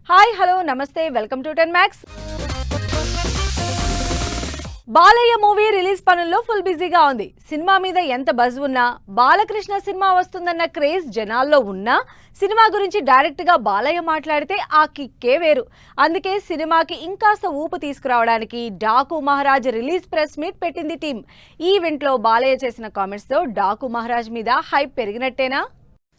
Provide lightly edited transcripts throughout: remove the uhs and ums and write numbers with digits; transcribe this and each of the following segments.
Hi hello నమస్తే welcome to 10 Max. Balayya movie release పనుల్లో full బిజీగా ఉంది. సినిమా మీద ఎంత బజ్ ఉన్నా బాలకృష్ణ సినిమా వస్తుందన్న క్రేజ్ జనాల్లో ఉన్నా సినిమా గురించి డైరెక్ట్ గా బాలయ్య మాట్లాడితే ఆ కిక్కే వేరు. అందుకే సినిమాకి ఇంకాస్త ఊపు తీసుకురావడానికి Daaku Maharaaj release press meet పెట్టింది టీం. ఈ ఈవెంట్ లో బాలయ్య చేసిన కామెంట్స్ తో డాకు మహారాజ్ మీద హైప్ పెరిగినట్టేనా?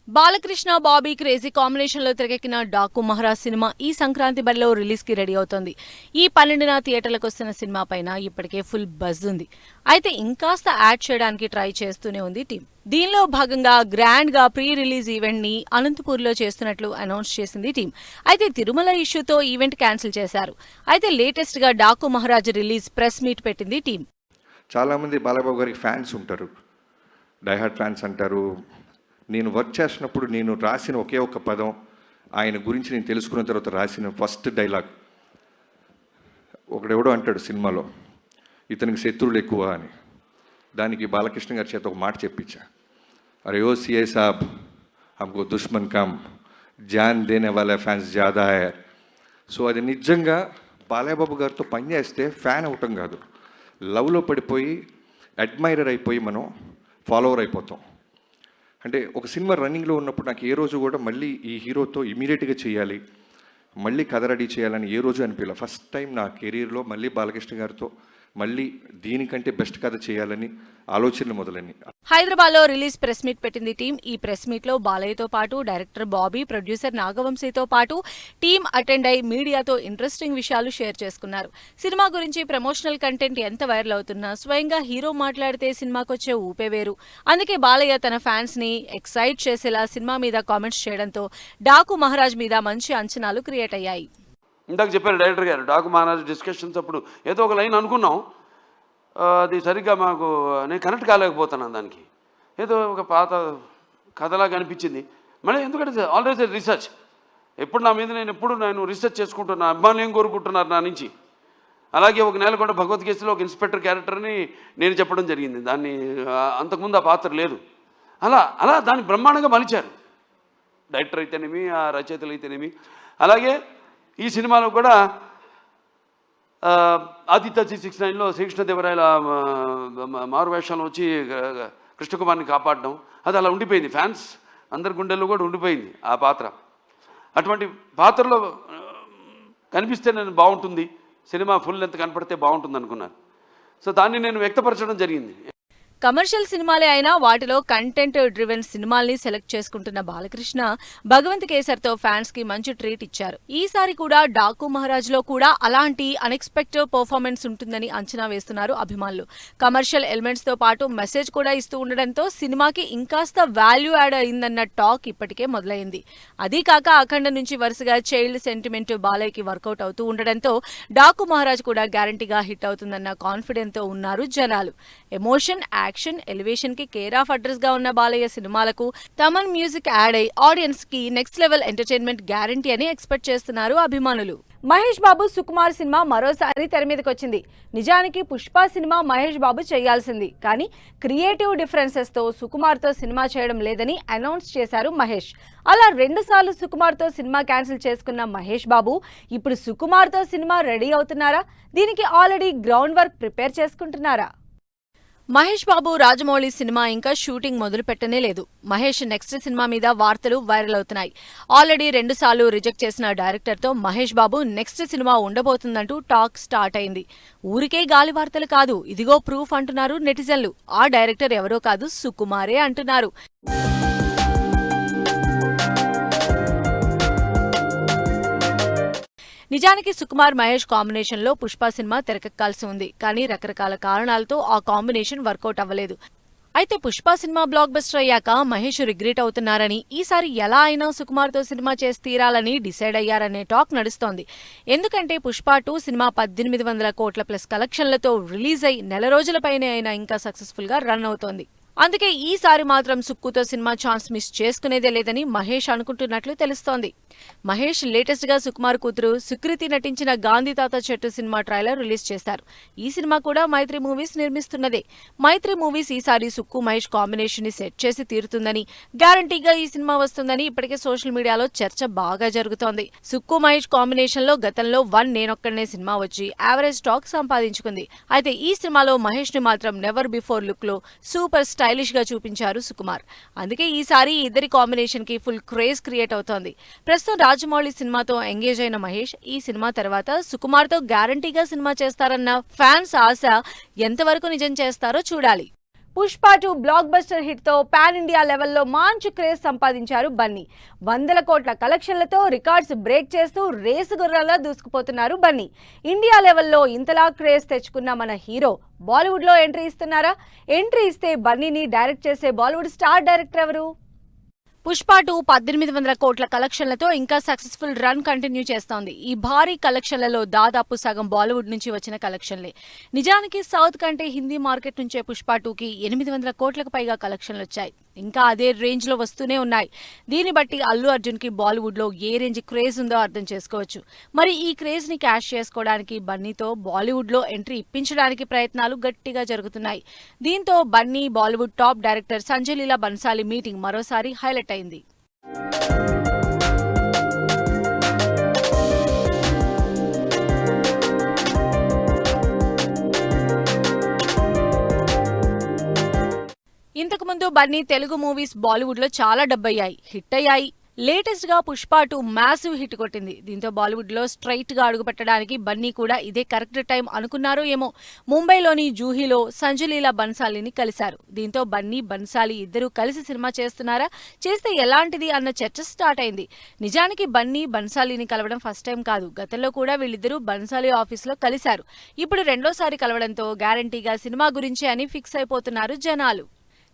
బాలకృష్ణ బాబీ క్రేజీ కాంబినేషన్ లో తెరకెక్కిన డాకు మహారాజ్ సినిమా ఈ సంక్రాంతి బరిలో రిలీజ్ కి రెడీ అవుతోంది. ఈ 12న థియేటర్లకు వస్తున్న సినిమా పైన ఇప్పటికే ఫుల్ బజ్ ఉంది. అయితే ఇంకాస్త యాడ్ చేయడానికి ట్రై చేస్తూనే ఉంది టీం. దీనిలో భాగంగా గ్రాండ్ గా ప్రీ రిలీజ్ ఈవెంట్ ని అనంతపూర్ లో చేస్తున్నట్లు అనౌన్స్ చేసింది టీం. అయితే తిరుమల ఇష్యూతో ఈవెంట్ క్యాన్సిల్ చేశారు. అయితే లేటెస్ట్ గా Daaku Maharaaj release press meet పెట్టింది టీం. చాలా మంది బాలబాబు గారికి ఫ్యాన్స్ ఉంటారు, డైహార్డ్ ఫ్యాన్స్ అంటారు. నేను వర్క్ చేసినప్పుడు నేను రాసిన ఒకే ఒక పదం, ఆయన గురించి నేను తెలుసుకున్న తర్వాత రాసిన ఫస్ట్ డైలాగ్, ఒకడెవడో అంటాడు సినిమాలో ఇతనికి శత్రువులు ఎక్కువ అని. దానికి బాలకృష్ణ గారి చేత ఒక మాట చెప్పించా, అరే ఓ సిఐ సాబ్ హమ్కో దుష్మన్ కమ్ జాన్ దేనే వాళ్ళ ఫ్యాన్స్ జాదా హై. సో అది నిజంగా బాలయ్యబాబు గారితో పనిచేస్తే ఫ్యాన్ అవటం కాదు, లవ్లో పడిపోయి అడ్మైరర్ అయిపోయి మనం ఫాలోవర్ అయిపోతాం. అంటే ఒక సినిమా రన్నింగ్లో ఉన్నప్పుడు నాకు ఏ రోజు కూడా మళ్ళీ ఈ హీరోతో ఇమీడియట్గా చేయాలి, మళ్ళీ కథ రెడీ చేయాలని ఏ రోజు అనిపించలే. ఫస్ట్ టైం నా కెరీర్లో మళ్ళీ బాలకృష్ణ గారితో మళ్ళీ దీనికంటే బెస్ట్ కథ చేయాలని ఆలోచనలు మొదలైనవి. హైదరాబాద్ లో రిలీజ్ ప్రెస్ మీట్ పెట్టింది టీం. ఈ ప్రెస్ మీట్ లో బాలయ్యతో పాటు డైరెక్టర్ బాబీ, ప్రొడ్యూసర్ నాగవంశీతో పాటు టీం అటెండ్ అయి మీడియాతో ఇంట్రెస్టింగ్ విషయాలు షేర్ చేసుకున్నారు. సినిమా గురించి ప్రమోషనల్ కంటెంట్ ఎంత వైరల్ అవుతున్నా స్వయంగా హీరో మాట్లాడితే సినిమాకొచ్చే ఊపే వేరు. అందుకే బాలయ్య తన ఫ్యాన్స్ ని ఎక్సైట్ చేసేలా సినిమా మీద కామెంట్స్ చేయడంతో డాకు మహారాజ్ మీద మంచి అంచనాలు క్రియేట్ అయ్యాయి. ఇందాక చెప్పారు డైరెక్టర్ గారు, డాకు మహారాజ్ డిస్కషన్స్ అప్పుడు ఏదో ఒక లైన్ అనుకున్నాం, అది సరిగ్గా మాకు నేను కనెక్ట్ కాలేకపోతున్నాను. దానికి ఏదో ఒక పాత కథలాగా అనిపించింది. మళ్ళీ ఎందుకంటే ఆల్వేస్ రీసెర్చ్, ఎప్పుడు నా మీద నేను రీసెర్చ్ చేసుకుంటున్నా, అభిమానులు ఏం కోరుకుంటున్నారు నా నుంచి. అలాగే ఒక నేలకొండ భగవద్గీతలో ఒక ఇన్స్పెక్టర్ క్యారెక్టర్ని నేను చెప్పడం జరిగింది. దాన్ని అంతకుముందు ఆ పాత్ర లేదు. అలా దాన్ని బ్రహ్మాండంగా మలిచారు డైరెక్టర్ అయితేనేమి, ఆ రచయితలు అయితేనేమి. అలాగే ఈ సినిమాలో కూడా ఆదిత్య 669లో శ్రీకృష్ణదేవరాయల మారువేషంలో వచ్చి కృష్ణకుమార్ని కాపాడడం, అది అలా ఉండిపోయింది. ఫ్యాన్స్ అందరి గుండెల్లో కూడా ఉండిపోయింది ఆ పాత్ర. అటువంటి పాత్రలో కనిపిస్తే నేను బాగుంటుంది, సినిమా ఫుల్ లెంత్ కనపడితే బాగుంటుంది అనుకున్నాను. సో దాన్ని నేను వ్యక్తపరచడం జరిగింది. కమర్షియల్ సినిమాలే అయినా వాటిలో కంటెంట్ డ్రివెన్ సినిమాల్ని సెలెక్ట్ చేసుకుంటున్న బాలకృష్ణ భగవంత్ కేసర్తో ఫ్యాన్స్ కి మంచి ట్రీట్ ఇచ్చారు. ఈసారి కూడా డాకు మహారాజ్ లో కూడా అలాంటి అన్ఎక్స్పెక్టెడ్ పర్ఫార్మెన్స్ ఉంటుందని అంచనా వేస్తున్నారు అభిమానులు. కమర్షియల్ ఎలిమెంట్స్ తో పాటు మెసేజ్ కూడా ఇస్తూ ఉండడంతో సినిమాకి ఇంకాస్త వాల్యూ యాడ్ అయిందన్న టాక్ ఇప్పటికే మొదలైంది. అదీ కాక అఖండ నుంచి వరుసగా చైల్డ్ సెంటిమెంట్ బాలయ్యకి వర్కౌట్ అవుతూ ఉండడంతో డాకు మహారాజ్ కూడా గ్యారంటీగా హిట్ అవుతుందన్న కాన్ఫిడెంట్ తో ఉన్నారు జనాలు. ఎమోషన్, యాక్షన్, ఎలివేషన్ కి కేర్ ఆఫ్ అడ్రస్ గా ఉన్న బాలయ్య సినిమాలకు తమన్ మ్యూజిక్ యాడ్ అయి ఆడియన్స్ కి నెక్స్ట్ లెవెల్ ఎంటర్టైన్మెంట్ గ్యారంటీ అని ఎక్స్పెక్ట్ చేస్తున్నారు అభిమానులు. మహేష్ బాబు సుకుమార్ సినిమా మరోసారి తెర మీదకి వచ్చింది. నిజానికి పుష్ప సినిమా మహేష్ బాబు చేయాల్సింది, కానీ క్రియేటివ్ డిఫరెన్సెస్ తో సుకుమార్ తో సినిమా చేయడం లేదని అనౌన్స్ చేశారు మహేష్. అలా 2 సార్లు సుకుమార్ తో సినిమా క్యాన్సిల్ చేసుకున్న మహేష్ బాబు ఇప్పుడు సుకుమార్ తో సినిమా రెడీ అవుతున్నారా? దీనికి ఆల్రెడీ గ్రౌండ్ వర్క్ ప్రిపేర్ చేసుకుంటున్నారా? మహేష్ బాబు రాజమౌళి సినిమా ఇంకా షూటింగ్ మొదలు పెట్టనే లేదు. మహేష్ నెక్స్ట్ సినిమా మీద వార్తలు వైరల్ అవుతున్నాయి. ఆల్రెడీ 2 సార్లు రిజెక్ట్ చేసిన డైరెక్టర్ తో Mahesh Babu next cinema ఉండబోతుందంటూ talk start అయింది. ఊరికే గాలి వార్తలు కాదు, ఇదిగో ప్రూఫ్ అంటున్నారు నెటిజన్లు. ఆ డైరెక్టర్ ఎవరో కాదు, సుకుమారే అంటున్నారు. నిజానికి సుకుమార్ మహేష్ కాంబినేషన్ లో పుష్ప సినిమా తెరకెక్కాల్సి ఉంది, కానీ రకరకాల కారణాలతో ఆ కాంబినేషన్ వర్కౌట్ అవ్వలేదు. అయితే పుష్ప సినిమా బ్లాక్ బస్టర్ అయ్యాక మహేష్ రిగ్రెట్ అవుతున్నారని, ఈసారి ఎలా అయినా సుకుమార్ తో సినిమా చేసి తీరాలని డిసైడ్ అయ్యారనే టాక్ నడుస్తోంది. ఎందుకంటే పుష్ప 2 సినిమా 1800 కోట్ల ప్లస్ కలెక్షన్లతో రిలీజ్ అయి నెల రోజులపైనే అయినా ఇంకా సక్సెస్ఫుల్ గా రన్ అవుతోంది. అందుకే ఈసారి మాత్రం సుక్కుతో సినిమా ఛాన్స్ మిస్ చేసుకునేదే లేదని మహేష్ అనుకుంటున్నట్లు తెలుస్తోంది. మహేష్ లేటెస్ట్ గా సుకుమార్ కూతురు సుకృతి నటించిన గాంధీ తాత చెట్టు సినిమా ట్రైలర్ రిలీజ్ చేశారు. ఈ సినిమా కూడా మైత్రి మూవీస్ నిర్మిస్తున్నదే. మైత్రి మూవీస్ ఈసారి సుక్కు మహేష్ కాంబినేషన్ ని సెట్ చేసి తీరుతుందని, గ్యారంటీగా ఈ సినిమా వస్తుందని ఇప్పటికే సోషల్ మీడియాలో చర్చ బాగా జరుగుతోంది. సుక్కు మహేష్ కాంబినేషన్ లో గతంలో 1 నేనొక్కడనే సినిమా వచ్చి యావరేజ్ టాక్ సంపాదించుకుంది. అయితే ఈ సినిమాలో మహేష్ ని మాత్రం నెవర్ బిఫోర్ లుక్ లో సూపర్ స్టైలిష్ గా చూపించారు సుకుమార్. అందుకే ఈసారి ఇద్దరి కాంబినేషన్ కి ఫుల్ క్రేజ్ క్రియేట్ అవుతోంది. ప్రస్తుతం రాజమౌళి సినిమాతో ఎంగేజ్ అయిన మహేష్ ఈ సినిమా తర్వాత సుకుమార్ తో గ్యారంటీగా సినిమా చేస్తారన్న ఫ్యాన్స్ ఆశ ఎంతవరకు నిజం చేస్తారో చూడాలి. పుష్ప 2 బ్లాక్ బస్టర్ హిట్ తో పాన్ ఇండియా లెవెల్లో మంచి క్రేజ్ సంపాదించారు బన్నీ. 100 కోట్ల కలెక్షన్లతో రికార్డ్స్ బ్రేక్ చేస్తూ రేసు గుర్రాలా దూసుకుపోతున్నారు బన్నీ. ఇండియా లెవెల్లో ఇంతలా క్రేజ్ తెచ్చుకున్న మన హీరో బాలీవుడ్ లో ఎంట్రీ ఇస్తున్నారా? ఎంట్రీ ఇస్తే బన్నీని డైరెక్ట్ చేసే బాలీవుడ్ స్టార్ డైరెక్టర్ ఎవరు? పుష్ప 2 1800 కోట్ల కలెక్షన్లతో ఇంకా సక్సెస్ఫుల్ రన్ కంటిన్యూ చేస్తోంది. ఈ భారీ కలెక్షన్లలో దాదాపు సగం బాలీవుడ్ నుంచి వచ్చిన కలెక్షన్లే. నిజానికి సౌత్ కంటే హిందీ మార్కెట్ నుంచే పుష్ప 2కి 800 కోట్లకు పైగా కలెక్షన్లు వచ్చాయి. ఇంకా అదే రేంజ్ లో వస్తూనే ఉన్నాయి. దీన్ని బట్టి అల్లు అర్జున్ కి బాలీవుడ్ లో ఏ రేంజ్ క్రేజ్ ఉందో అర్థం చేసుకోవచ్చు. మరి ఈ క్రేజ్ ని క్యాష్ చేసుకోవడానికి బన్నీతో బాలీవుడ్ లో ఎంట్రీ ఇప్పించడానికి ప్రయత్నాలు గట్టిగా జరుగుతున్నాయి. దీంతో బన్నీ బాలీవుడ్ టాప్ డైరెక్టర్ సంజయ్ లీలా బన్సాలి మీటింగ్ మరోసారి హైలైట్ అయింది. ఇంతకుముందు బన్నీ తెలుగు మూవీస్ బాలీవుడ్ లో చాలా డబ్బయ్యాయి, హిట్ అయ్యాయి. లేటెస్ట్ గా పుష్ప 2 మ్యాసివ్ హిట్ కొట్టింది. దీంతో బాలీవుడ్ లో స్ట్రైట్ గా అడుగుపెట్టడానికి బన్నీ కూడా ఇదే కరెక్ట్ టైం అనుకున్నారో ఏమో. ముంబైలోని జూహీలో సంజయ్ లీలా బన్సాలిని కలిశారు. దీంతో బన్నీ బన్సాలి ఇద్దరూ కలిసి సినిమా చేస్తున్నారా, చేస్తే ఎలాంటిది అన్న చర్చ స్టార్ట్ అయింది. నిజానికి బన్నీ బన్సాలిని కలవడం ఫస్ట్ టైం కాదు. గతంలో కూడా వీళ్ళిద్దరూ బన్సాలి ఆఫీస్ లో కలిశారు. ఇప్పుడు రెండోసారి కలవడంతో గ్యారంటీగా సినిమా గురించే అని ఫిక్స్ అయిపోతున్నారు జనాలు.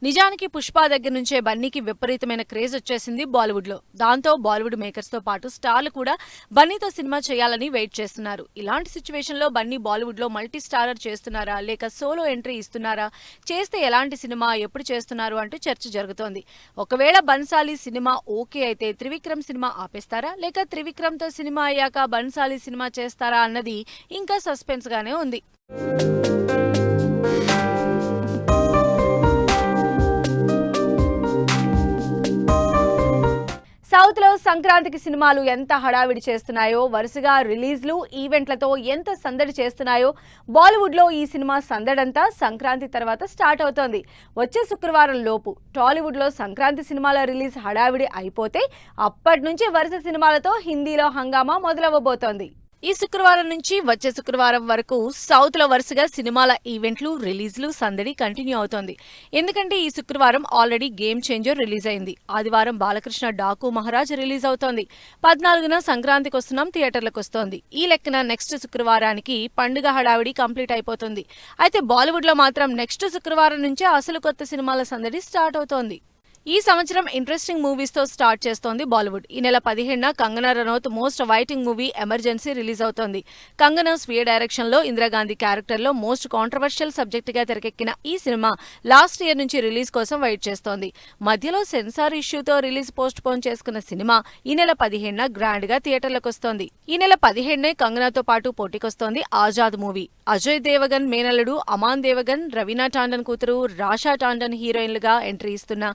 నిజానికి పుష్ప దగ్గర నుంచే బన్నీకి విపరీతమైన క్రేజ్ వచ్చేసింది బాలీవుడ్ లో. దాంతో బాలీవుడ్ మేకర్స్ తో పాటు స్టార్లు కూడా బన్నీతో సినిమా చేయాలని వెయిట్ చేస్తున్నారు. ఇలాంటి సిచ్యువేషన్ లో బన్నీ బాలీవుడ్ లో మల్టీ స్టారర్ చేస్తున్నారా లేక సోలో ఎంట్రీ ఇస్తున్నారా, చేస్తే ఎలాంటి సినిమా ఎప్పుడు చేస్తున్నారు అంటూ చర్చ జరుగుతోంది. ఒకవేళ బన్సాలి సినిమా ఓకే అయితే త్రివిక్రమ్ సినిమా ఆపేస్తారా లేక త్రివిక్రమ్ తో సినిమా అయ్యాక బన్సాలి సినిమా చేస్తారా అన్నది ఇంకా సస్పెన్స్ గానే ఉంది. సౌత్ లో సంక్రాంతికి సినిమాలు ఎంత హడావిడి చేస్తున్నాయో, వరుసగా రిలీజ్లు ఈవెంట్లతో ఎంత సందడి చేస్తున్నాయో, బాలీవుడ్ లో ఈ సినిమా సందడంతా సంక్రాంతి తర్వాత స్టార్ట్ అవుతోంది. వచ్చే శుక్రవారం లోపు టాలీవుడ్ లో సంక్రాంతి సినిమాల రిలీజ్ హడావిడి అయిపోతే అప్పటి నుంచి వరుస సినిమాలతో హిందీలో హంగామా మొదలవ్వబోతోంది. ఈ శుక్రవారం నుంచి వచ్చే శుక్రవారం వరకు సౌత్ లో వరుసగా సినిమాల ఈవెంట్లు రిలీజ్లు సందడి కంటిన్యూ అవుతోంది. ఎందుకంటే ఈ శుక్రవారం ఆల్రెడీ గేమ్ చేంజర్ రిలీజ్ అయింది. ఆదివారం బాలకృష్ణ డాకు మహారాజ్ రిలీజ్ అవుతోంది. 14న సంక్రాంతికి వస్తున్నాం థియేటర్లకు వస్తోంది. ఈ లెక్కన నెక్స్ట్ శుక్రవారానికి పండుగ హడావిడి కంప్లీట్ అయిపోతుంది. అయితే బాలీవుడ్ లో మాత్రం నెక్స్ట్ శుక్రవారం నుంచే అసలు కొత్త సినిమాల సందడి స్టార్ట్ అవుతోంది. ఈ సంవత్సరం ఇంట్రెస్టింగ్ మూవీస్ తో స్టార్ట్ చేస్తోంది బాలీవుడ్. ఈ నెల 15న Kangana Ranaut most awaiting movie emergency release అవుతోంది. కంగనా స్వీయ డైరెక్షన్ లో ఇందిరాగాంధీ క్యారెక్టర్ లో మోస్ట్ కాంట్రవర్షియల్ సబ్జెక్ట్ గా తెరకెక్కిన ఈ సినిమా లాస్ట్ ఇయర్ నుంచి రిలీజ్ కోసం వెయిట్ చేస్తోంది. మధ్యలో సెన్సార్ ఇష్యూతో రిలీజ్ పోస్ట్ పోన్ చేసుకున్న సినిమా ఈ నెల 15న గ్రాండ్ గా థియేటర్లకు వస్తోంది. ఈ నెల 15నే కంగనాతో పాటు పోటీకొస్తోంది ఆజాద్ మూవీ. అజయ్ దేవగన్ మేనల్లుడు అమాన్ దేవగన్, రవీనా టాండన్ కూతురు రాషా టాండన్ హీరోయిన్లుగా ఎంట్రీ ఇస్తున్న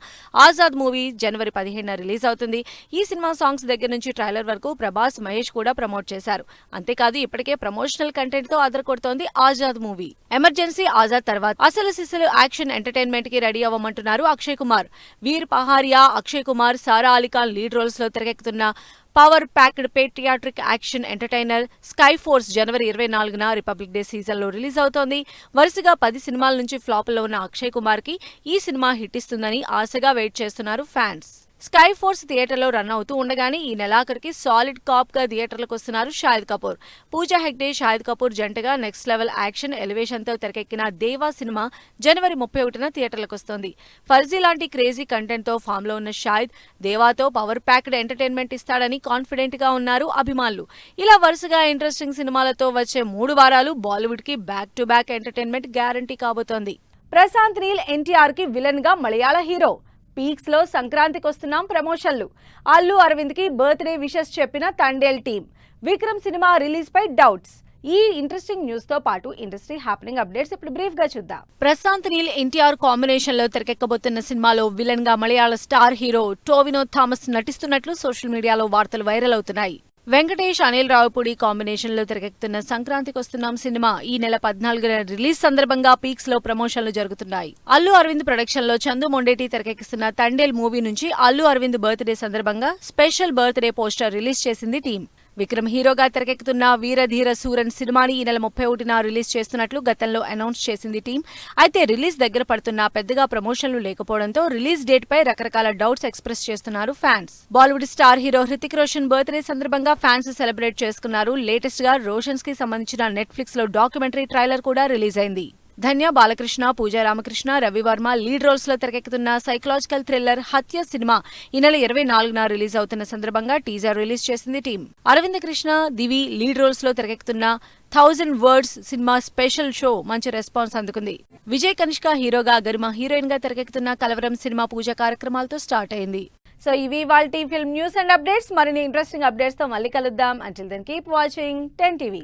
ఆజాద్ మూవీ జనవరి 15న రిలీజ్ అవుతుంది. ఈ సినిమా సాంగ్స్ దగ్గర నుంచి ట్రైలర్ వరకు ప్రభాస్, మహేష్ కూడా ప్రమోట్ చేశారు. అంతేకాదు ఇప్పటికే ప్రమోషనల్ కంటెంట్ తో అదరకొడుతోంది ఆజాద్ మూవీ. ఎమర్జెన్సీ ఆజాద్ తర్వాత అసలు సిసలు యాక్షన్ ఎంటర్టైన్మెంట్ కి రెడీ అవ్వమంటున్నారు అక్షయ్ కుమార్. వీర్ పహారియా, అక్షయ్ కుమార్, సారా అలీ ఖాన్ లీడ్ రోల్స్ లో తెరకెక్కుతున్న power packed patriotic action entertainer Sky Force జనవరి 24న రిపబ్లిక్ డే సీజన్ లో రిలీజ్ అవుతోంది. వరుసగా 10 సినిమాల నుంచి ఫ్లాప్ లో ఉన్న అక్షయ్ కుమార్ కి ఈ సినిమా హిట్ ఇస్తుందని ఆశగా వెయిట్ చేస్తున్నారు ఫ్యాన్స్. స్కై ఫోర్స్ థియేటర్లో రన్ అవుతూ ఉండగానే ఈ నెలాఖరికి సాలిడ్ కాప్ గా థియేటర్లకు వస్తున్నారు షాహిద్ కపూర్. పూజా హెగ్డే, షాహిద్ కపూర్ జంటగా నెక్స్ట్ లెవెల్ యాక్షన్ ఎలివేషన్ తో తెరకెక్కిన దేవా సినిమా జనవరి 31న థియేటర్లకు వస్తోంది. ఫర్జీ లాంటి క్రేజీ కంటెంట్ తో ఫామ్ లో ఉన్న షాహిద్ దేవాతో పవర్ ప్యాక్డ్ ఎంటర్టైన్మెంట్ ఇస్తాడని కాన్ఫిడెంట్ గా ఉన్నారు అభిమానులు. ఇలా వరుసగా ఇంట్రెస్టింగ్ సినిమాలతో వచ్చే 3 వారాలు బాలీవుడ్ కి back to back entertainment guarantee కాబోతోంది. ప్రశాంత్ నీల్ ఎన్టీఆర్ కి విలన్ గా మలయాళ హీరో. పీక్స్ లో సంక్రాంతికి వస్తున్నాం ప్రమోషన్లు. అల్లు అరవింద్ కి బర్త్డే విషెస్ చెప్పిన Thandel team. Vikram cinema release పై డౌట్స్. ఈ ఇంట్రెస్టింగ్ న్యూస్ తో పాటు ఇండస్ట్రీ హ్యాపెనింగ్ అప్డేట్స్ ఇప్పుడు బ్రీఫ్ గా చూద్దాం. ప్రశాంత్ నీల్ ఎన్టీఆర్ కాంబినేషన్ లో తెరకెక్కబోతున్న సినిమాలో విలన్ గా మలయాళ స్టార్ హీరో టోవినో థామస్ నటిస్తున్నట్లు సోషల్ మీడియాలో వార్తలు వైరల్ అవుతున్నాయి. వెంకటేష్ అనిల్ రావుపూడి కాంబినేషన్ లో తెరకెక్కుతున్న సంక్రాంతికి వస్తున్నాం సినిమా ఈ నెల 14న రిలీజ్ సందర్భంగా పీక్స్ లో ప్రమోషన్లు జరుగుతున్నాయి. అల్లు అరవింద్ ప్రొడక్షన్ లో చందు మొండేటి తెరకెక్కిస్తున్న తండేల్ మూవీ నుంచి అల్లు అరవింద్ బర్త్డే సందర్భంగా స్పెషల్ బర్త్డే పోస్టర్ రిలీజ్ చేసింది టీం. విక్రమ్ హీరోగా తెరకెక్కుతున్న వీరధీర సూరన్ సినిమాని ఈ నెల 31న రిలీజ్ చేస్తున్నట్లు గతంలో అనౌన్స్ చేసింది టీం. అయితే రిలీజ్ దగ్గర పడుతున్నా పెద్దగా ప్రమోషన్లు లేకపోవడంతో రిలీజ్ డేట్ పై రకరకాల డౌట్స్ ఎక్స్ప్రెస్ చేస్తున్నారు fans. Bollywood star hero Hrithik Roshan birthday సందర్భంగా ఫ్యాన్స్ సెలబ్రేట్ చేసుకున్నారు. లేటెస్ట్ గా రోషన్స్ కి సంబంధించిన నెట్ఫ్లిక్స్ లో డాక్యుమెంటరీ ట్రైలర్ కూడా రిలీజ్ అయింది. ధన్య బాలకృష్ణ, పూజా రామకృష్ణ, రవివర్మ లీడ్ రోల్స్ లో తెరకెక్కుతున్న సైకలాజికల్ థ్రిల్లర్ హత్య సినిమా ఈ నెల 24న రిలీజ్ అవుతున్న సందర్భంగా టీజర్ రిలీజ్ చేసింది టీం. అరవింద్ కృష్ణ, దివి లీడ్ రోల్స్ లో తెరకెక్కుతున్న 1000 వర్డ్స్ సినిమా స్పెషల్ షో మంచి రెస్పాన్స్ అందుకుంది. విజయ్ కనిష్క హీరోగా, గరిమ హీరోయిన్ గా తెరకెక్కుతున్న కలవరం సినిమా పూజ కార్యక్రమాలతో స్టార్ట్ అయింది. సో ఇవి ఇవాల్టి ఫిల్మ్ న్యూస్ అండ్ అప్డేట్స్. మరిన్ని ఇంట్రెస్టింగ్ అప్డేట్స్ తో మళ్ళీ కలుద్దాం. Until then keep watching 10 TV.